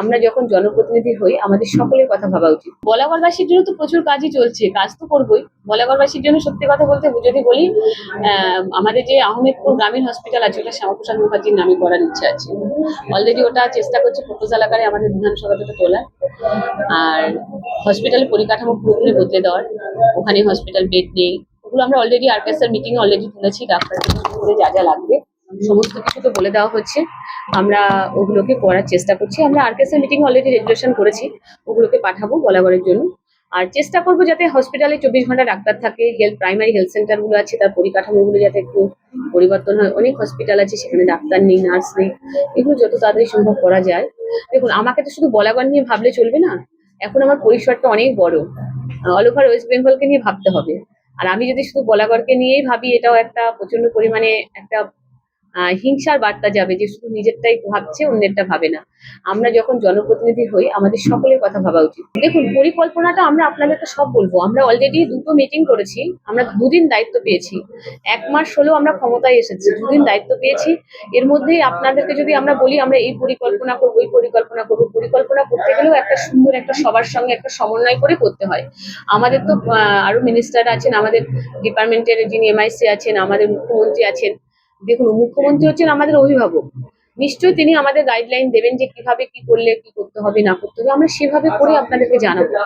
আমরা যখন জনপ্রতিনিধি হই আমাদের সকলের কথা ভাবা উচিত। বলাগড়বাসীর জন্য তো প্রচুর কাজই চলছে, কাজ তো করবোই। বলাগড়বাসীর জন্য সত্যি কথা বলতে যদি বলি, আমাদের যে আহমেদপুর গ্রামীণ হসপিটাল আছে ওটা শ্যামাপ্রসাদ মুখার্জির নামে করার ইচ্ছা আছে। অলরেডি ওটা চেষ্টা করছে প্রপোজাল আকারে আমাদের বিধানসভাতে ওটা তোলার। আর হসপিটালের পরিকাঠামো পুরোপুরি বদলে দেওয়ার, ওখানে হসপিটাল বেড নেই, ওগুলো আমরা অলরেডি আরকেএসআর মিটিং এ অলরেডি তুলেছি। ডাক্তার করে যা যা লাগবে সমস্ত কিছু তো বলে দেওয়া হচ্ছে, আমরা ওগুলোকে করার চেষ্টা করছি। আমরা আরকেএসআর মিটিং অলরেডি রেজুলেশন করেছি, ওগুলোকে পাঠাবো বলাগড়ের জন্য। আর চেষ্টা করবো যাতে হসপিটালে 24 ঘন্টা ডাক্তার থাকে, প্রাইমারি হেলথ সেন্টার গুলো আছে তার পরিকাঠামোগুলো যাতে একটু পরিবর্তন হয়। অনেক হসপিটাল আছে সেখানে ডাক্তার নেই, নার্স নেই, এগুলো যত তাড়াতাড়ি সম্ভব করা যায়। দেখুন, আমাকে তো শুধু বলাগড় নিয়ে ভাবলে চলবে না, এখন আমার পরিসরটা অনেক বড়, অল ওভার ওয়েস্ট বেঙ্গলকে নিয়ে ভাবতে হবে। আর আমি যদি শুধু বলাগড়কে নিয়েই ভাবি, এটাও একটা প্রচন্ড পরিমাণে একটা হিংসার বার্তা যাবে যে শুধু নিজেরটাই ভাবছে, অন্যেরটা ভাবে না। আমরা যখন জনপ্রতিনিধি হই আমাদের সকলের কথা ভাবা উচিত। দেখুন, পরিকল্পনাটা আমরা আপনাদেরকে সব বলবো। আমরা অলরেডি 2টো মিটিং করেছি, আমরা 2 দিন দায়িত্ব পেয়েছি। 1 মাস হলেও আমরা ক্ষমতায় এসেছি, 2 দিন দায়িত্ব পেয়েছি। এর মধ্যেই আপনাদেরকে যদি আমরা বলি আমরা এই পরিকল্পনা করবো, ওই পরিকল্পনা করবো, পরিকল্পনা করতে গেলেও একটা সুন্দর একটা সবার সঙ্গে একটা সমন্বয় করে করতে হয়। আমাদের তো আরো মিনিস্টার আছেন, আমাদের ডিপার্টমেন্টের যিনি এমআইসি আছেন, আমাদের মুখ্যমন্ত্রী আছেন। দেখুন, মুখ্যমন্ত্রী হচ্ছেন আমাদের অভিভাবক, নিশ্চয়ই তিনি আমাদের গাইডলাইন দেবেন যে কিভাবে কি করলে কি করতে হবে না করতে হবে, আমরা সেভাবে করে আপনাদেরকে জানাবো।